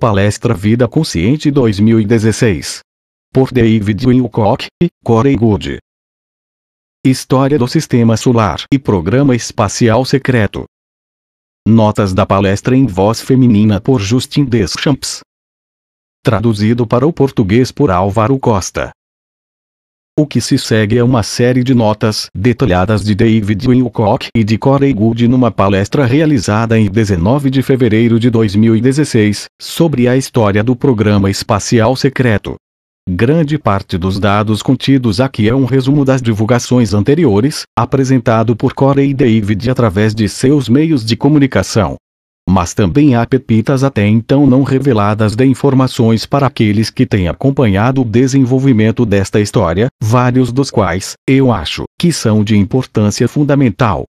Palestra Vida Consciente 2016. Por David Wilcock e Corey Goode. História do Sistema Solar e Programa Espacial Secreto. Notas da palestra em voz feminina por Justin Deschamps. Traduzido para o português por Álvaro Costa. O que se segue é uma série de notas detalhadas de David Wilcock e de Corey Goode numa palestra realizada em 19 de fevereiro de 2016, sobre a história do programa espacial secreto. Grande parte dos dados contidos aqui é um resumo das divulgações anteriores, apresentado por Corey e David através de seus meios de comunicação. Mas também há pepitas até então não reveladas de informações para aqueles que têm acompanhado o desenvolvimento desta história, vários dos quais, eu acho, que são de importância fundamental.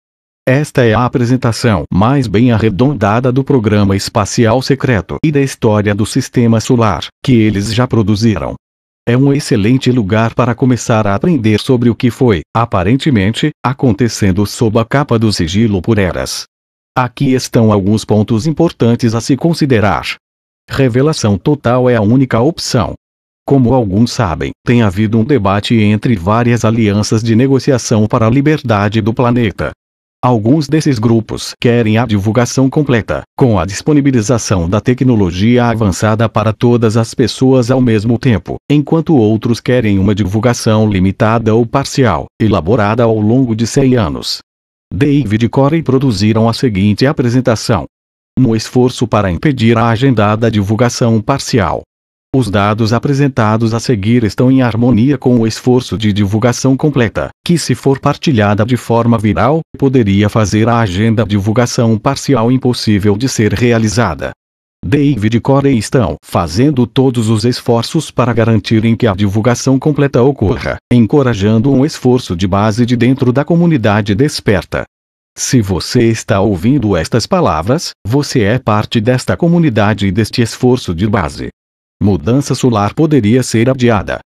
Esta é a apresentação mais bem arredondada do programa espacial secreto e da história do sistema solar, que eles já produziram. É um excelente lugar para começar a aprender sobre o que foi, aparentemente, acontecendo sob a capa do sigilo por eras. Aqui estão alguns pontos importantes a se considerar. Revelação total é a única opção. Como alguns sabem, tem havido um debate entre várias alianças de negociação para a liberdade do planeta. Alguns desses grupos querem a divulgação completa, com a disponibilização da tecnologia avançada para todas as pessoas ao mesmo tempo, enquanto outros querem uma divulgação limitada ou parcial, elaborada ao longo de 100 anos. David e Corey produziram a seguinte apresentação. No esforço para impedir a agendada divulgação parcial. Os dados apresentados a seguir estão em harmonia com o esforço de divulgação completa, que se for partilhada de forma viral, poderia fazer a agenda divulgação parcial impossível de ser realizada. David e Corey estão fazendo todos os esforços para garantirem que a divulgação completa ocorra, encorajando um esforço de base de dentro da comunidade desperta. Se você está ouvindo estas palavras, você é parte desta comunidade e deste esforço de base. Mudança solar poderia ser adiada.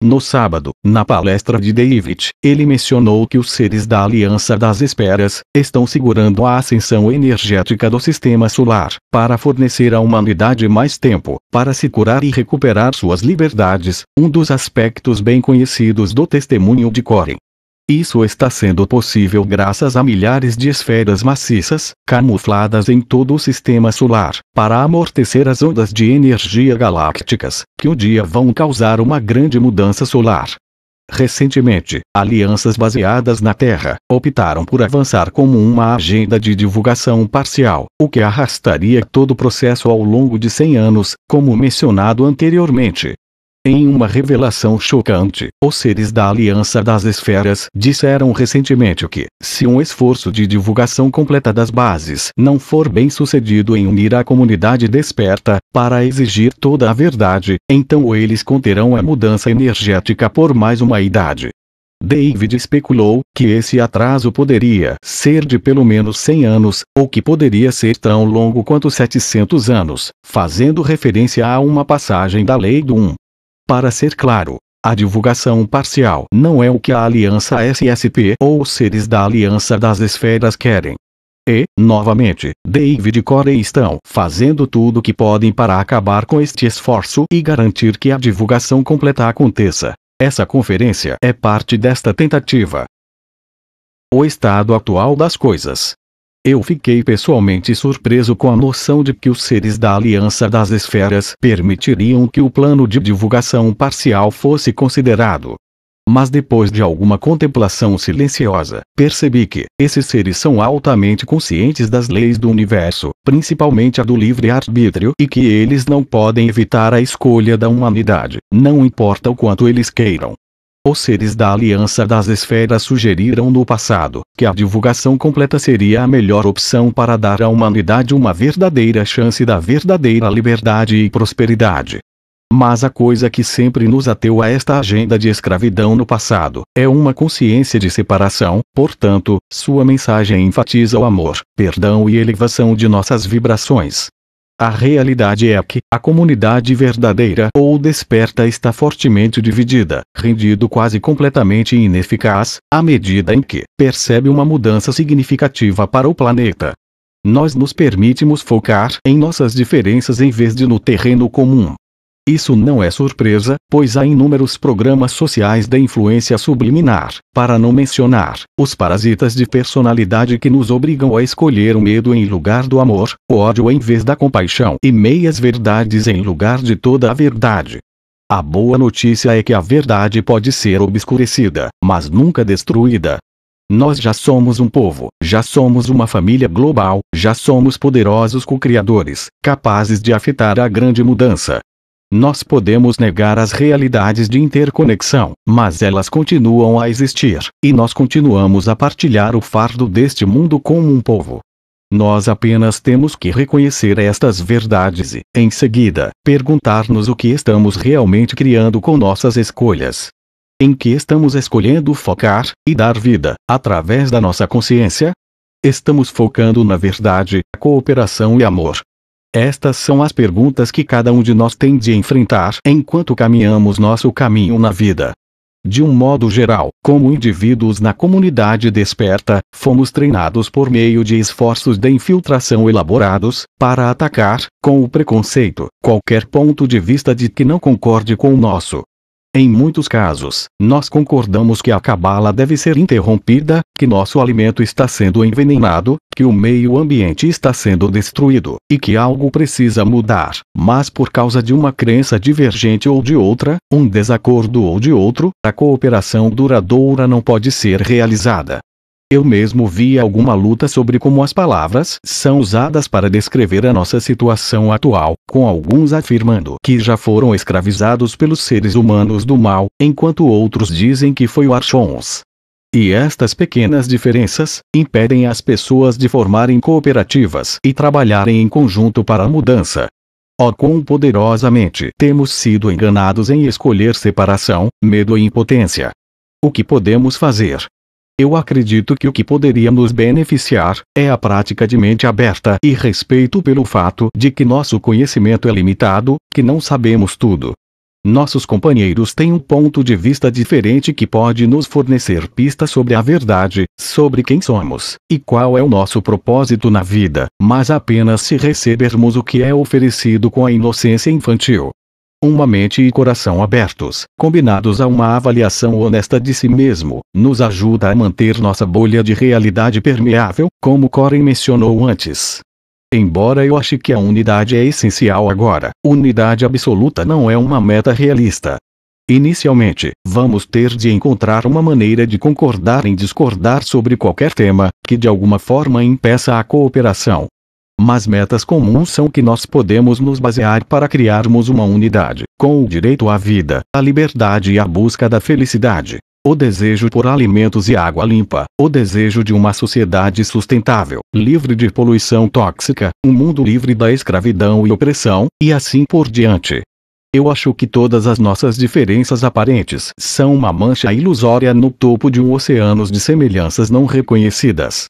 No sábado, na palestra de David, ele mencionou que os seres da Aliança das Esferas estão segurando a ascensão energética do sistema solar, para fornecer à humanidade mais tempo, para se curar e recuperar suas liberdades, um dos aspectos bem conhecidos do testemunho de Corey. Isso está sendo possível graças a milhares de esferas maciças, camufladas em todo o sistema solar, para amortecer as ondas de energia galácticas, que um dia vão causar uma grande mudança solar. Recentemente, alianças baseadas na Terra optaram por avançar como uma agenda de divulgação parcial, o que arrastaria todo o processo ao longo de 100 anos, como mencionado anteriormente. Em uma revelação chocante, os seres da Aliança das Esferas disseram recentemente que, se um esforço de divulgação completa das bases não for bem sucedido em unir a comunidade desperta, para exigir toda a verdade, então eles conterão a mudança energética por mais uma idade. David especulou que esse atraso poderia ser de pelo menos 100 anos, ou que poderia ser tão longo quanto 700 anos, fazendo referência a uma passagem da Lei do 1. Para ser claro, a divulgação parcial não é o que a Aliança SSP ou os seres da Aliança das Esferas querem. E, novamente, David e Corey estão fazendo tudo o que podem para acabar com este esforço e garantir que a divulgação completa aconteça. Essa conferência é parte desta tentativa. O estado atual das coisas. Eu fiquei pessoalmente surpreso com a noção de que os seres da Aliança das Esferas permitiriam que o plano de divulgação parcial fosse considerado. Mas depois de alguma contemplação silenciosa, percebi que esses seres são altamente conscientes das leis do universo, principalmente a do livre-arbítrio, e que eles não podem evitar a escolha da humanidade, não importa o quanto eles queiram. Os seres da Aliança das Esferas sugeriram no passado que a divulgação completa seria a melhor opção para dar à humanidade uma verdadeira chance da verdadeira liberdade e prosperidade. Mas a coisa que sempre nos ateu a esta agenda de escravidão no passado é uma consciência de separação, portanto, sua mensagem enfatiza o amor, perdão e elevação de nossas vibrações. A realidade é que a comunidade verdadeira ou desperta está fortemente dividida, rendido quase completamente ineficaz, à medida em que percebe uma mudança significativa para o planeta. Nós nos permitimos focar em nossas diferenças em vez de no terreno comum. Isso não é surpresa, pois há inúmeros programas sociais da influência subliminar, para não mencionar os parasitas de personalidade que nos obrigam a escolher o medo em lugar do amor, o ódio em vez da compaixão e meias verdades em lugar de toda a verdade. A boa notícia é que a verdade pode ser obscurecida, mas nunca destruída. Nós já somos um povo, já somos uma família global, já somos poderosos co-criadores, capazes de afetar a grande mudança. Nós podemos negar as realidades de interconexão, mas elas continuam a existir, e nós continuamos a partilhar o fardo deste mundo como um povo. Nós apenas temos que reconhecer estas verdades e, em seguida, perguntar-nos o que estamos realmente criando com nossas escolhas. Em que estamos escolhendo focar e dar vida, através da nossa consciência? Estamos focando na verdade, cooperação e amor. Estas são as perguntas que cada um de nós tem de enfrentar enquanto caminhamos nosso caminho na vida. De um modo geral, como indivíduos na comunidade desperta, fomos treinados por meio de esforços de infiltração elaborados, para atacar, com o preconceito, qualquer ponto de vista de que não concorde com o nosso. Em muitos casos, nós concordamos que a cabala deve ser interrompida, que nosso alimento está sendo envenenado, que o meio ambiente está sendo destruído, e que algo precisa mudar, mas por causa de uma crença divergente ou de outra, um desacordo ou de outro, a cooperação duradoura não pode ser realizada. Eu mesmo vi alguma luta sobre como as palavras são usadas para descrever a nossa situação atual, com alguns afirmando que já foram escravizados pelos seres humanos do mal, enquanto outros dizem que foi o Archons. E estas pequenas diferenças impedem as pessoas de formarem cooperativas e trabalharem em conjunto para a mudança. Oh, quão poderosamente temos sido enganados em escolher separação, medo e impotência. O que podemos fazer? Eu acredito que o que poderia nos beneficiar é a prática de mente aberta e respeito pelo fato de que nosso conhecimento é limitado, que não sabemos tudo. Nossos companheiros têm um ponto de vista diferente que pode nos fornecer pistas sobre a verdade, sobre quem somos, e qual é o nosso propósito na vida, mas apenas se recebermos o que é oferecido com a inocência infantil. Uma mente e coração abertos, combinados a uma avaliação honesta de si mesmo, nos ajuda a manter nossa bolha de realidade permeável, como Corey mencionou antes. Embora eu ache que a unidade é essencial agora, unidade absoluta não é uma meta realista. Inicialmente, vamos ter de encontrar uma maneira de concordar em discordar sobre qualquer tema, que de alguma forma impeça a cooperação. Mas metas comuns são que nós podemos nos basear para criarmos uma unidade, com o direito à vida, a liberdade e a busca da felicidade, o desejo por alimentos e água limpa, o desejo de uma sociedade sustentável, livre de poluição tóxica, um mundo livre da escravidão e opressão, e assim por diante. Eu acho que todas as nossas diferenças aparentes são uma mancha ilusória no topo de um oceano de semelhanças não reconhecidas.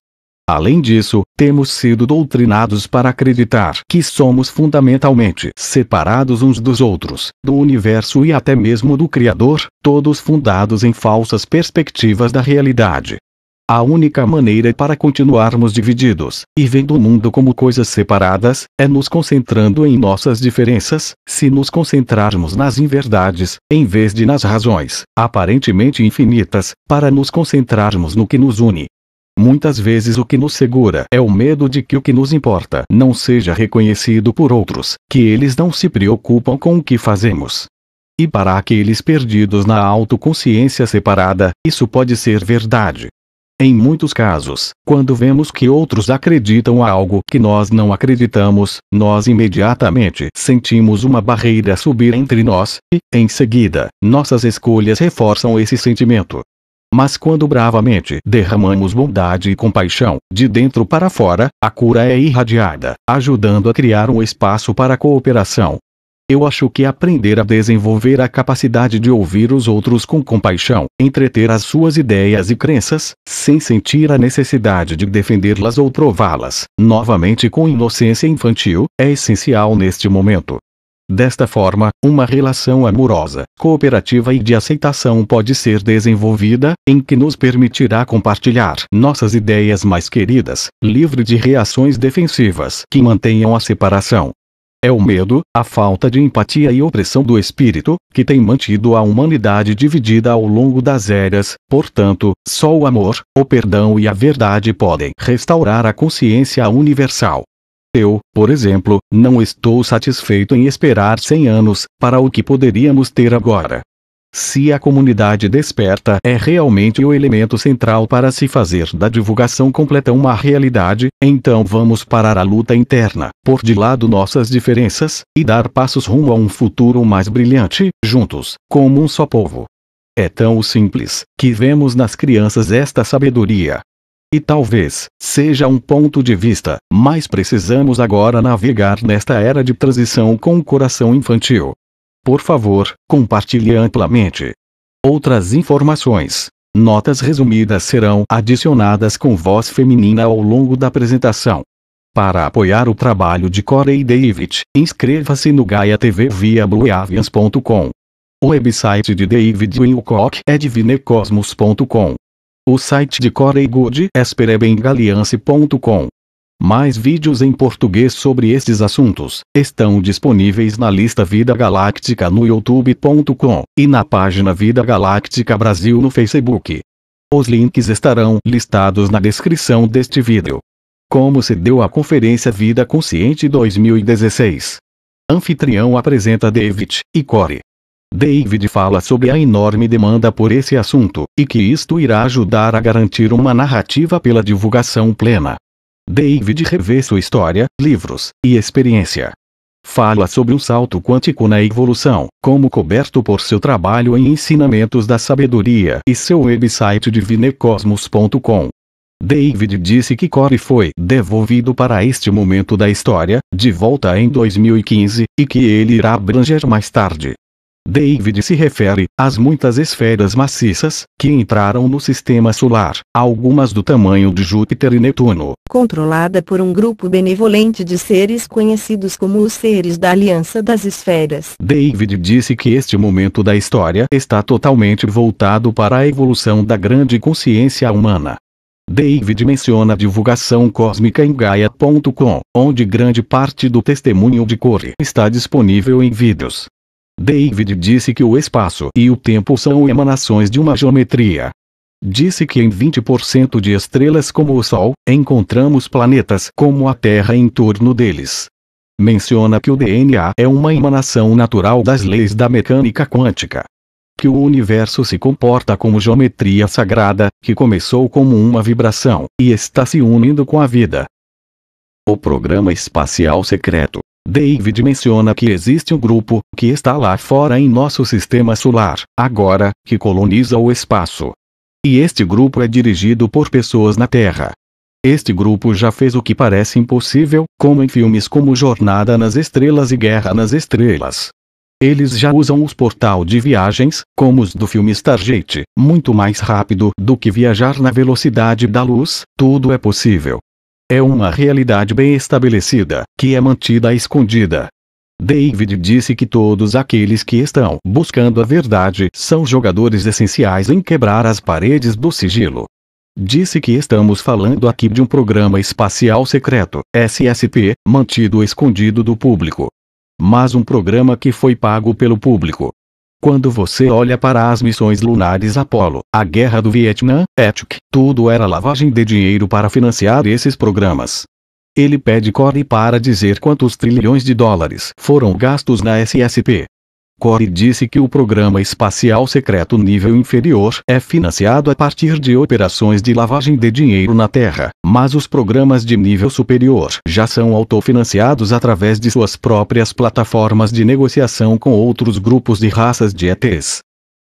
Além disso, temos sido doutrinados para acreditar que somos fundamentalmente separados uns dos outros, do universo e até mesmo do Criador, todos fundados em falsas perspectivas da realidade. A única maneira para continuarmos divididos, e vendo o mundo como coisas separadas, é nos concentrando em nossas diferenças, se nos concentrarmos nas inverdades, em vez de nas razões, aparentemente infinitas, para nos concentrarmos no que nos une. Muitas vezes o que nos segura é o medo de que o que nos importa não seja reconhecido por outros, que eles não se preocupam com o que fazemos. E para aqueles perdidos na autoconsciência separada, isso pode ser verdade. Em muitos casos, quando vemos que outros acreditam a algo que nós não acreditamos, nós imediatamente sentimos uma barreira subir entre nós, e, em seguida, nossas escolhas reforçam esse sentimento. Mas quando bravamente derramamos bondade e compaixão, de dentro para fora, a cura é irradiada, ajudando a criar um espaço para a cooperação. Eu acho que aprender a desenvolver a capacidade de ouvir os outros com compaixão, entreter as suas ideias e crenças, sem sentir a necessidade de defendê-las ou prová-las, novamente com inocência infantil, é essencial neste momento. Desta forma, uma relação amorosa, cooperativa e de aceitação pode ser desenvolvida, em que nos permitirá compartilhar nossas ideias mais queridas, livre de reações defensivas que mantenham a separação. É o medo, a falta de empatia e opressão do espírito, que tem mantido a humanidade dividida ao longo das eras, portanto, só o amor, o perdão e a verdade podem restaurar a consciência universal. Eu, por exemplo, não estou satisfeito em esperar 100 anos, para o que poderíamos ter agora. Se a comunidade desperta é realmente o elemento central para se fazer da divulgação completa uma realidade, então vamos parar a luta interna, pôr de lado nossas diferenças, e dar passos rumo a um futuro mais brilhante, juntos, como um só povo. É tão simples, que vemos nas crianças esta sabedoria. E talvez seja um ponto de vista, mas precisamos agora navegar nesta era de transição com o coração infantil. Por favor, compartilhe amplamente. Outras informações, notas resumidas serão adicionadas com voz feminina ao longo da apresentação. Para apoiar o trabalho de Corey e David, inscreva-se no Gaia TV via blueavians.com. O website de David Wilcock é divinecosmos.com. O site de Corey Goode é sperebengaliance.com. Mais vídeos em português sobre estes assuntos estão disponíveis na lista Vida Galáctica no youtube.com e na página Vida Galáctica Brasil no Facebook. Os links estarão listados na descrição deste vídeo. Como se deu a Conferência Vida Consciente 2016. Anfitrião apresenta David e Corey. David fala sobre a enorme demanda por esse assunto, e que isto irá ajudar a garantir uma narrativa pela divulgação plena. David revê sua história, livros e experiência. Fala sobre um salto quântico na evolução, como coberto por seu trabalho em ensinamentos da sabedoria e seu website divinecosmos.com. David disse que Corey foi devolvido para este momento da história, de volta em 2015, e que ele irá abranger mais tarde. David se refere às muitas esferas maciças que entraram no sistema solar, algumas do tamanho de Júpiter e Netuno, controlada por um grupo benevolente de seres conhecidos como os seres da Aliança das Esferas. David disse que este momento da história está totalmente voltado para a evolução da grande consciência humana. David menciona a divulgação cósmica em Gaia.com, onde grande parte do testemunho de Corey está disponível em vídeos. David disse que o espaço e o tempo são emanações de uma geometria. Disse que em 20% de estrelas como o Sol, encontramos planetas como a Terra em torno deles. Menciona que o DNA é uma emanação natural das leis da mecânica quântica. Que o universo se comporta como geometria sagrada, que começou como uma vibração, e está se unindo com a vida. O programa espacial secreto. David menciona que existe um grupo que está lá fora em nosso sistema solar, agora, que coloniza o espaço. E este grupo é dirigido por pessoas na Terra. Este grupo já fez o que parece impossível, como em filmes como Jornada nas Estrelas e Guerra nas Estrelas. Eles já usam os portal de viagens, como os do filme Stargate, muito mais rápido do que viajar na velocidade da luz, tudo é possível. É uma realidade bem estabelecida, que é mantida escondida. David disse que todos aqueles que estão buscando a verdade são jogadores essenciais em quebrar as paredes do sigilo. Disse que estamos falando aqui de um programa espacial secreto, SSP, mantido escondido do público. Mas um programa que foi pago pelo público. Quando você olha para as missões lunares Apollo, a Guerra do Vietnã, ETC, tudo era lavagem de dinheiro para financiar esses programas. Ele pede Corey para dizer quantos trilhões de dólares foram gastos na SSP. Corey disse que o programa espacial secreto nível inferior é financiado a partir de operações de lavagem de dinheiro na Terra, mas os programas de nível superior já são autofinanciados através de suas próprias plataformas de negociação com outros grupos de raças de ETs.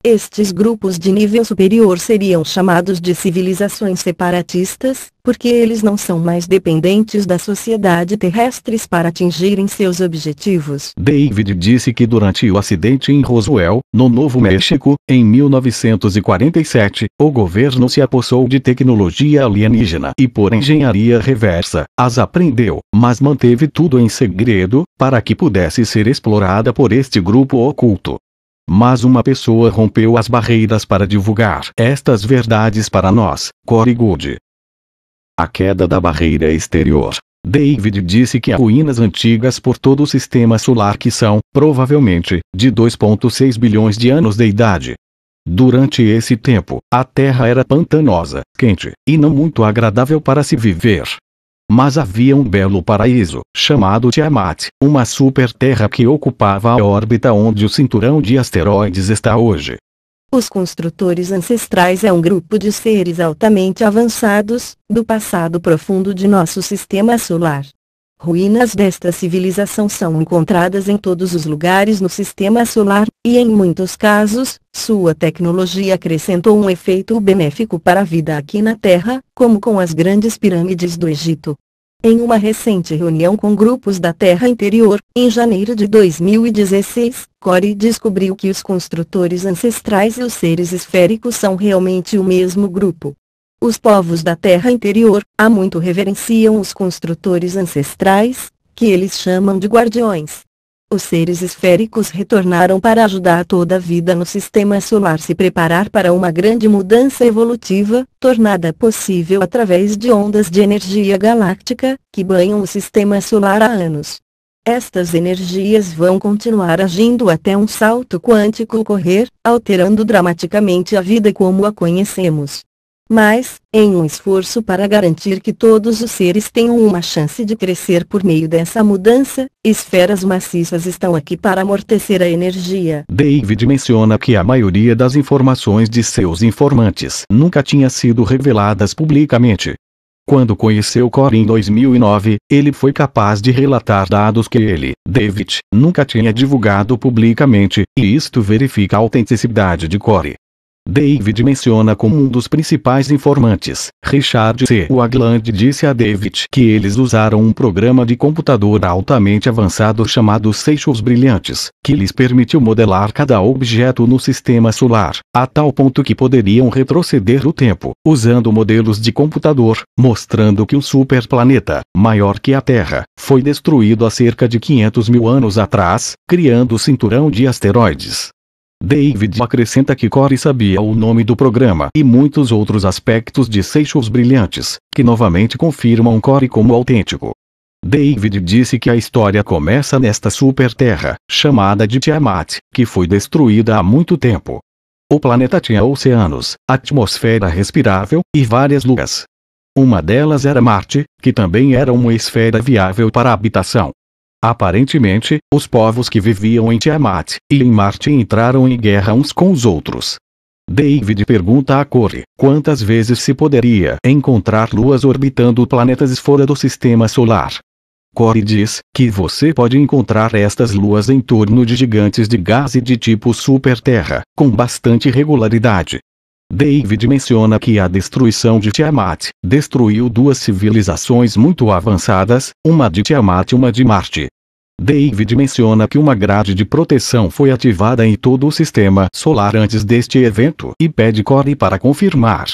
Estes grupos de nível superior seriam chamados de civilizações separatistas, porque eles não são mais dependentes da sociedade terrestre para atingirem seus objetivos. David disse que durante o acidente em Roswell, no Novo México, em 1947, o governo se apossou de tecnologia alienígena e por engenharia reversa, as aprendeu, mas manteve tudo em segredo, para que pudesse ser explorada por este grupo oculto. Mas uma pessoa rompeu as barreiras para divulgar estas verdades para nós, Corey Goode. A queda da barreira exterior. David disse que há ruínas antigas por todo o sistema solar que são, provavelmente, de 2,6 bilhões de anos de idade. Durante esse tempo, a Terra era pantanosa, quente, e não muito agradável para se viver. Mas havia um belo paraíso, chamado Tiamat, uma super-terra que ocupava a órbita onde o cinturão de asteroides está hoje. Os construtores ancestrais é um grupo de seres altamente avançados, do passado profundo de nosso sistema solar. Ruínas desta civilização são encontradas em todos os lugares no sistema solar, e em muitos casos, sua tecnologia acrescentou um efeito benéfico para a vida aqui na Terra, como com as grandes pirâmides do Egito. Em uma recente reunião com grupos da Terra Interior, em janeiro de 2016, Corey descobriu que os construtores ancestrais e os seres esféricos são realmente o mesmo grupo. Os povos da Terra Interior, há muito reverenciam os construtores ancestrais, que eles chamam de guardiões. Os seres esféricos retornaram para ajudar toda a vida no sistema solar se preparar para uma grande mudança evolutiva, tornada possível através de ondas de energia galáctica, que banham o sistema solar há anos. Estas energias vão continuar agindo até um salto quântico ocorrer, alterando dramaticamente a vida como a conhecemos. Mas, em um esforço para garantir que todos os seres tenham uma chance de crescer por meio dessa mudança, esferas maciças estão aqui para amortecer a energia. David menciona que a maioria das informações de seus informantes nunca tinha sido reveladas publicamente. Quando conheceu Corey em 2009, ele foi capaz de relatar dados que ele, David, nunca tinha divulgado publicamente, e isto verifica a autenticidade de Corey. David menciona como um dos principais informantes, Richard C. Wagland disse a David que eles usaram um programa de computador altamente avançado chamado Seixos Brilhantes, que lhes permitiu modelar cada objeto no sistema solar, a tal ponto que poderiam retroceder o tempo, usando modelos de computador, mostrando que o superplaneta, maior que a Terra, foi destruído há cerca de 500 mil anos atrás, criando o cinturão de asteroides. David acrescenta que Corey sabia o nome do programa e muitos outros aspectos de Seixos Brilhantes, que novamente confirmam Corey como autêntico. David disse que a história começa nesta super-terra, chamada de Tiamat, que foi destruída há muito tempo. O planeta tinha oceanos, atmosfera respirável, e várias luas. Uma delas era Marte, que também era uma esfera viável para habitação. Aparentemente, os povos que viviam em Tiamat e em Marte entraram em guerra uns com os outros. David pergunta a Corey, quantas vezes se poderia encontrar luas orbitando planetas fora do sistema solar? Corey diz que você pode encontrar estas luas em torno de gigantes de gás e de tipo super-terra, com bastante regularidade. David menciona que a destruição de Tiamat destruiu duas civilizações muito avançadas, uma de Tiamat e uma de Marte. David menciona que uma grade de proteção foi ativada em todo o sistema solar antes deste evento e pede Corey para confirmar.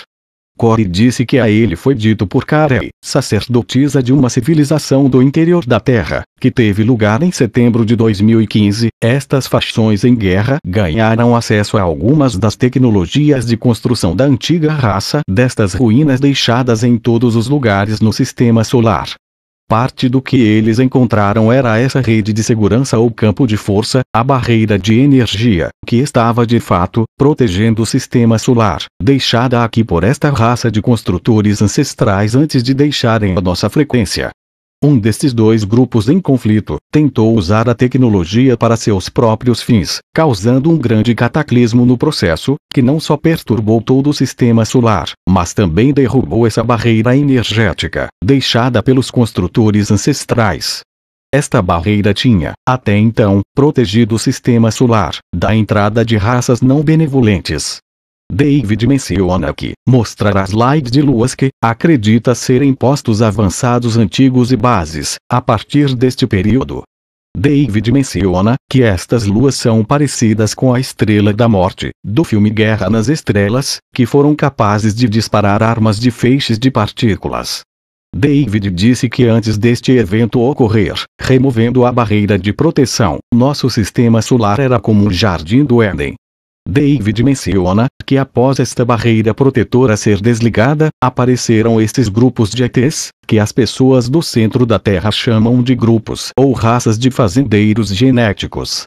Corey disse que a ele foi dito por Carey, sacerdotisa de uma civilização do interior da Terra, que teve lugar em setembro de 2015. Estas facções em guerra ganharam acesso a algumas das tecnologias de construção da antiga raça destas ruínas deixadas em todos os lugares no sistema solar. Parte do que eles encontraram era essa rede de segurança ou campo de força, a barreira de energia, que estava de fato protegendo o sistema solar, deixada aqui por esta raça de construtores ancestrais antes de deixarem a nossa frequência. Um destes dois grupos em conflito tentou usar a tecnologia para seus próprios fins, causando um grande cataclismo no processo, que não só perturbou todo o sistema solar, mas também derrubou essa barreira energética, deixada pelos construtores ancestrais. Esta barreira tinha, até então, protegido o sistema solar da entrada de raças não benevolentes. David menciona que mostrar as slides de luas que acredita serem postos avançados antigos e bases, a partir deste período. David menciona que estas luas são parecidas com a Estrela da Morte, do filme Guerra nas Estrelas, que foram capazes de disparar armas de feixes de partículas. David disse que antes deste evento ocorrer, removendo a barreira de proteção, nosso sistema solar era como um jardim do Éden. David menciona que após esta barreira protetora ser desligada, apareceram estes grupos de ETs, que as pessoas do centro da Terra chamam de grupos ou raças de fazendeiros genéticos.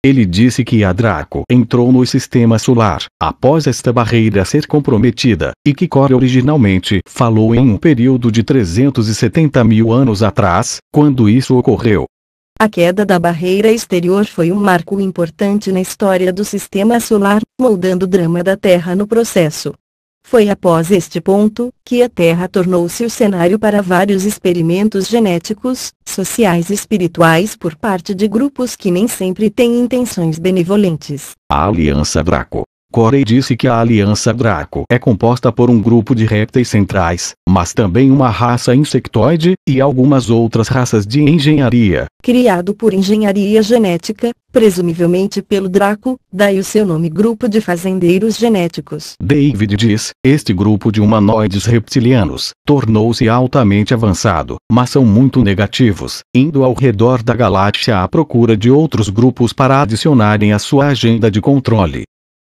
Ele disse que a Draco entrou no sistema solar após esta barreira ser comprometida, e que Corey originalmente falou em um período de 370 mil anos atrás, quando isso ocorreu. A queda da barreira exterior foi um marco importante na história do sistema solar, moldando o drama da Terra no processo. Foi após este ponto que a Terra tornou-se o cenário para vários experimentos genéticos, sociais e espirituais por parte de grupos que nem sempre têm intenções benevolentes. A Aliança Draco. Corey disse que a Aliança Draco é composta por um grupo de répteis centrais, mas também uma raça insectoide, e algumas outras raças de engenharia. Criado por engenharia genética, presumivelmente pelo Draco, daí o seu nome Grupo de Fazendeiros Genéticos. David diz, este grupo de humanoides reptilianos, tornou-se altamente avançado, mas são muito negativos, indo ao redor da galáxia à procura de outros grupos para adicionarem à sua agenda de controle.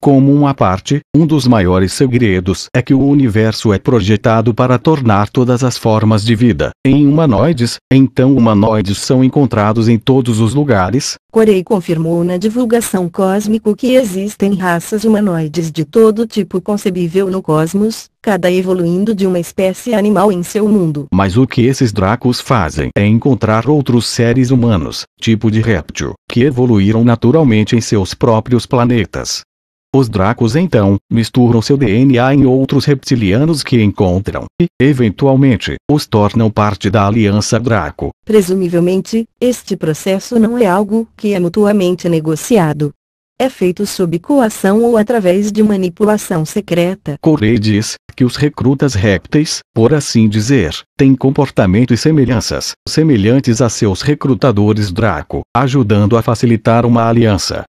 Como uma parte, um dos maiores segredos é que o universo é projetado para tornar todas as formas de vida em humanoides, então humanoides são encontrados em todos os lugares. Corey confirmou na divulgação cósmico que existem raças humanoides de todo tipo concebível no cosmos, cada evoluindo de uma espécie animal em seu mundo. Mas o que esses Dracos fazem é encontrar outros seres humanos, tipo de réptil, que evoluíram naturalmente em seus próprios planetas. Os Dracos então misturam seu DNA em outros reptilianos que encontram, e, eventualmente, os tornam parte da Aliança Draco. Presumivelmente, este processo não é algo que é mutuamente negociado. É feito sob coação ou através de manipulação secreta. Corey diz que os recrutas répteis, por assim dizer, têm comportamento e semelhanças semelhantes a seus recrutadores Draco, ajudando a facilitar uma aliança.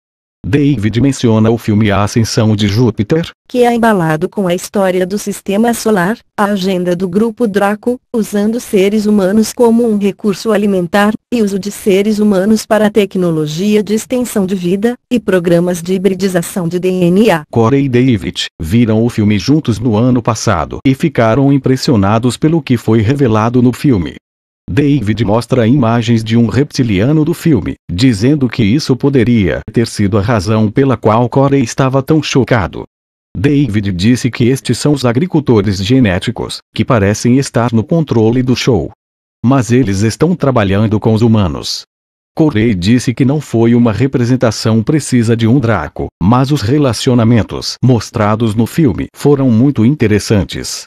David menciona o filme A Ascensão de Júpiter, que é embalado com a história do sistema solar, a agenda do grupo Draco, usando seres humanos como um recurso alimentar, e uso de seres humanos para a tecnologia de extensão de vida, e programas de hibridização de DNA. Corey e David viram o filme juntos no ano passado e ficaram impressionados pelo que foi revelado no filme. David mostra imagens de um reptiliano do filme, dizendo que isso poderia ter sido a razão pela qual Corey estava tão chocado. David disse que estes são os agricultores genéticos, que parecem estar no controle do show. Mas eles estão trabalhando com os humanos. Corey disse que não foi uma representação precisa de um Draco, mas os relacionamentos mostrados no filme foram muito interessantes.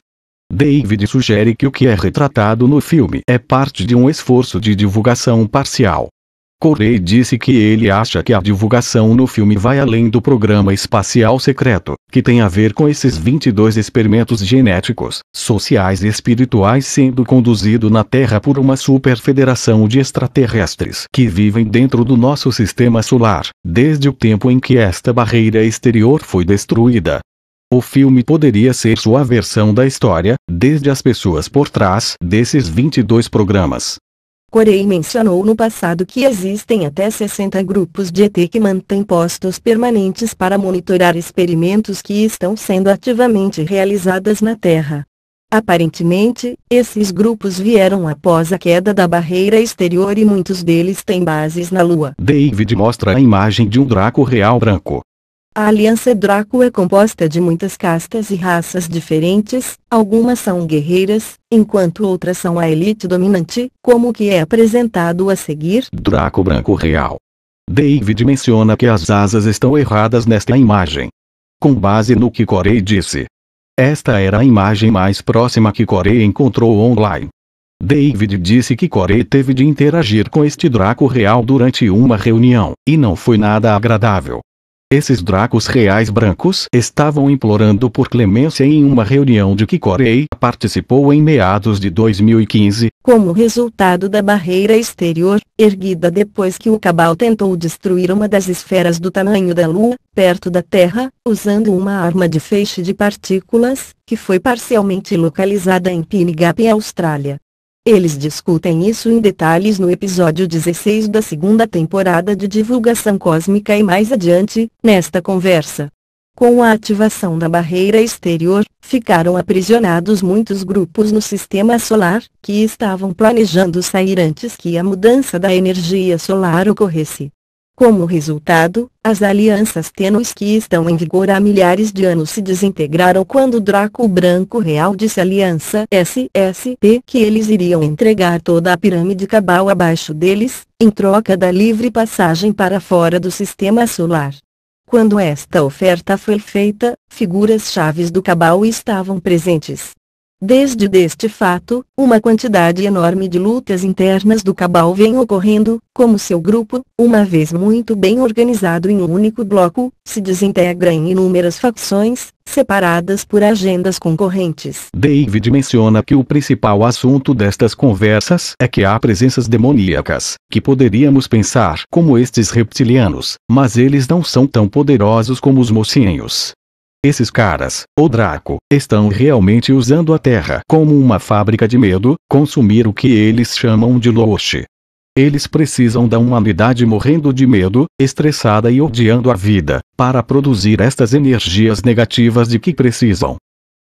David sugere que o que é retratado no filme é parte de um esforço de divulgação parcial. Corey disse que ele acha que a divulgação no filme vai além do programa espacial secreto, que tem a ver com esses 22 experimentos genéticos, sociais e espirituais sendo conduzido na Terra por uma superfederação de extraterrestres que vivem dentro do nosso sistema solar, desde o tempo em que esta barreira exterior foi destruída. O filme poderia ser sua versão da história, desde as pessoas por trás desses 22 programas. Corey mencionou no passado que existem até 60 grupos de ET que mantêm postos permanentes para monitorar experimentos que estão sendo ativamente realizados na Terra. Aparentemente, esses grupos vieram após a queda da barreira exterior e muitos deles têm bases na Lua. David mostra a imagem de um Draco real branco. A Aliança Draco é composta de muitas castas e raças diferentes, algumas são guerreiras, enquanto outras são a elite dominante, como o que é apresentado a seguir. Draco branco real. David menciona que as asas estão erradas nesta imagem. Com base no que Corey disse. Esta era a imagem mais próxima que Corey encontrou online. David disse que Corey teve de interagir com este Draco real durante uma reunião, e não foi nada agradável. Esses Dracos reais brancos estavam implorando por clemência em uma reunião de que Corey participou em meados de 2015, como resultado da barreira exterior, erguida depois que o Cabal tentou destruir uma das esferas do tamanho da Lua, perto da Terra, usando uma arma de feixe de partículas, que foi parcialmente localizada em Pinigap, Austrália. Eles discutem isso em detalhes no episódio 16 da segunda temporada de Divulgação Cósmica e mais adiante, nesta conversa. Com a ativação da barreira exterior, ficaram aprisionados muitos grupos no sistema solar, que estavam planejando sair antes que a mudança da energia solar ocorresse. Como resultado, as alianças tênues que estão em vigor há milhares de anos se desintegraram quando o Draco Branco Real disse à aliança SSP que eles iriam entregar toda a pirâmide Cabal abaixo deles, em troca da livre passagem para fora do sistema solar. Quando esta oferta foi feita, figuras-chaves do Cabal estavam presentes. Desde deste fato, uma quantidade enorme de lutas internas do Cabal vem ocorrendo, como seu grupo, uma vez muito bem organizado em um único bloco, se desintegra em inúmeras facções, separadas por agendas concorrentes. David menciona que o principal assunto destas conversas é que há presenças demoníacas, que poderíamos pensar como estes reptilianos, mas eles não são tão poderosos como os mocinhos. Esses caras, o Draco, estão realmente usando a Terra como uma fábrica de medo, consumir o que eles chamam de Loche. Eles precisam da humanidade morrendo de medo, estressada e odiando a vida, para produzir estas energias negativas de que precisam.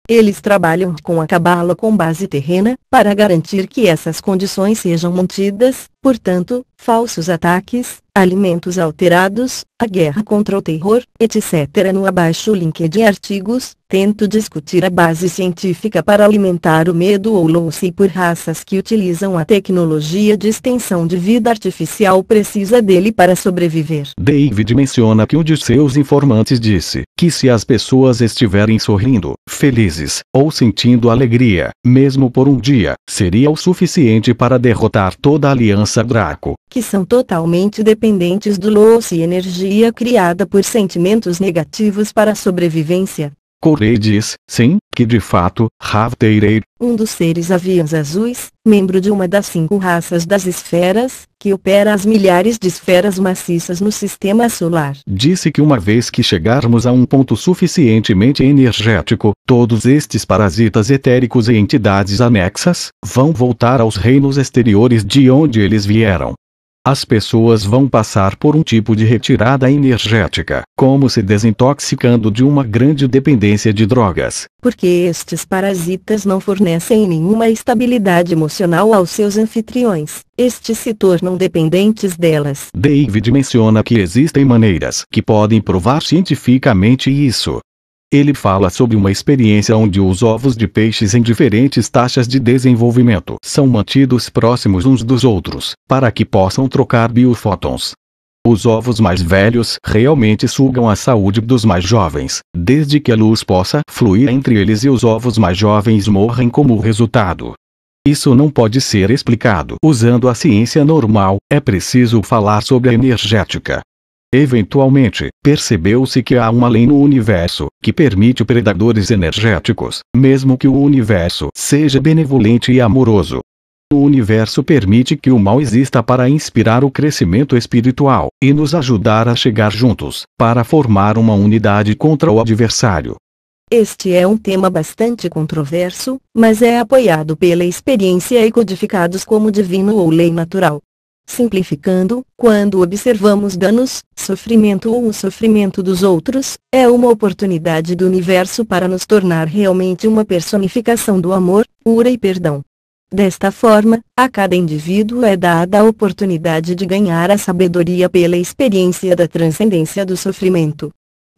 Eles trabalham com a Cabala com base terrena, para garantir que essas condições sejam mantidas, portanto, falsos ataques, alimentos alterados, a guerra contra o terror, etc. No abaixo link de artigos, tento discutir a base científica para alimentar o medo ou Loci por raças que utilizam a tecnologia de extensão de vida artificial precisa dele para sobreviver. David menciona que um de seus informantes disse que se as pessoas estiverem sorrindo, felizes, ou sentindo alegria, mesmo por um dia, seria o suficiente para derrotar toda a aliança Draco. Que são totalmente dependentes do Loci, energia criada por sentimentos negativos para a sobrevivência. Corey diz, sim, que de fato, Ravteirei, um dos seres aviões azuis, membro de uma das 5 raças das esferas, que opera as milhares de esferas maciças no sistema solar, disse que uma vez que chegarmos a um ponto suficientemente energético, todos estes parasitas etéricos e entidades anexas, vão voltar aos reinos exteriores de onde eles vieram. As pessoas vão passar por um tipo de retirada energética, como se desintoxicando de uma grande dependência de drogas. Porque estes parasitas não fornecem nenhuma estabilidade emocional aos seus anfitriões, estes se tornam dependentes delas. David menciona que existem maneiras que podem provar cientificamente isso. Ele fala sobre uma experiência onde os ovos de peixes em diferentes taxas de desenvolvimento são mantidos próximos uns dos outros, para que possam trocar biofótons. Os ovos mais velhos realmente sugam a saúde dos mais jovens, desde que a luz possa fluir entre eles e os ovos mais jovens morrem como resultado. Isso não pode ser explicado usando a ciência normal, é preciso falar sobre a energética. Eventualmente, percebeu-se que há uma lei no universo, que permite predadores energéticos, mesmo que o universo seja benevolente e amoroso. O universo permite que o mal exista para inspirar o crescimento espiritual, e nos ajudar a chegar juntos, para formar uma unidade contra o adversário. Este é um tema bastante controverso, mas é apoiado pela experiência e codificados como divino ou lei natural. Simplificando, quando observamos danos, sofrimento ou o sofrimento dos outros, é uma oportunidade do universo para nos tornar realmente uma personificação do amor, cura e perdão. Desta forma, a cada indivíduo é dada a oportunidade de ganhar a sabedoria pela experiência da transcendência do sofrimento.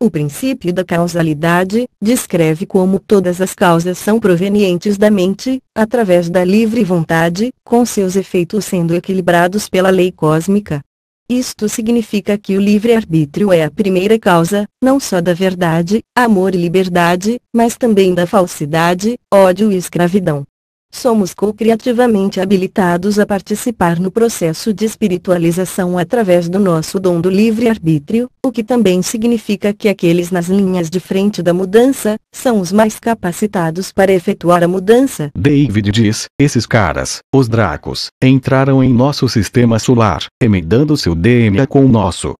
O princípio da causalidade descreve como todas as causas são provenientes da mente, através da livre vontade, com seus efeitos sendo equilibrados pela lei cósmica. Isto significa que o livre-arbítrio é a primeira causa, não só da verdade, amor e liberdade, mas também da falsidade, ódio e escravidão. Somos co-criativamente habilitados a participar no processo de espiritualização através do nosso dom do livre-arbítrio, o que também significa que aqueles nas linhas de frente da mudança, são os mais capacitados para efetuar a mudança. David diz, esses caras, os Dracos, entraram em nosso sistema solar, emendando seu DNA com o nosso.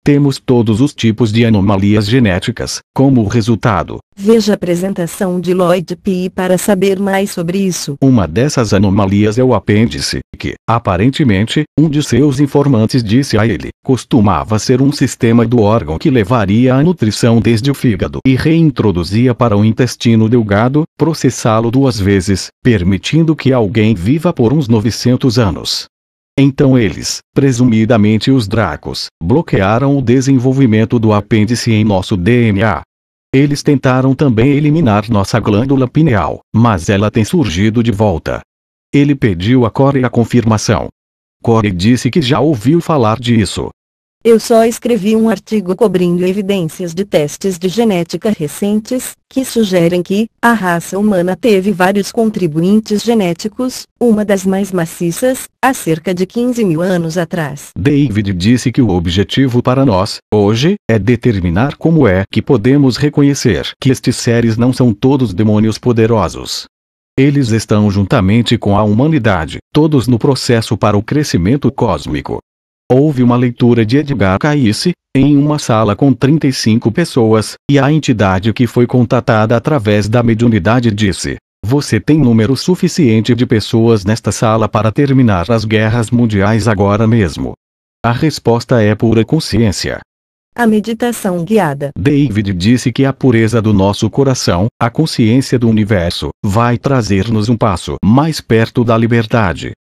Temos todos os tipos de anomalias genéticas, como resultado. Veja a apresentação de Lloyd P. para saber mais sobre isso. Uma dessas anomalias é o apêndice, que, aparentemente, um de seus informantes disse a ele, costumava ser um sistema do órgão que levaria a nutrição desde o fígado e reintroduzia para o intestino delgado, processá-lo 2 vezes, permitindo que alguém viva por uns 900 anos. Então eles, presumidamente os Dracos, bloquearam o desenvolvimento do apêndice em nosso DNA. Eles tentaram também eliminar nossa glândula pineal, mas ela tem surgido de volta. Ele pediu a Corey a confirmação. Corey disse que já ouviu falar disso. Eu só escrevi um artigo cobrindo evidências de testes de genética recentes, que sugerem que a raça humana teve vários contribuintes genéticos, uma das mais maciças, há cerca de 15 mil anos atrás. David disse que o objetivo para nós, hoje, é determinar como é que podemos reconhecer que estes seres não são todos demônios poderosos. Eles estão juntamente com a humanidade, todos no processo para o crescimento cósmico. Houve uma leitura de Edgar Cayce, em uma sala com 35 pessoas, e a entidade que foi contatada através da mediunidade disse: você tem número suficiente de pessoas nesta sala para terminar as guerras mundiais agora mesmo. A resposta é pura consciência. A meditação guiada. David disse que a pureza do nosso coração, a consciência do universo, vai trazer-nos um passo mais perto da liberdade.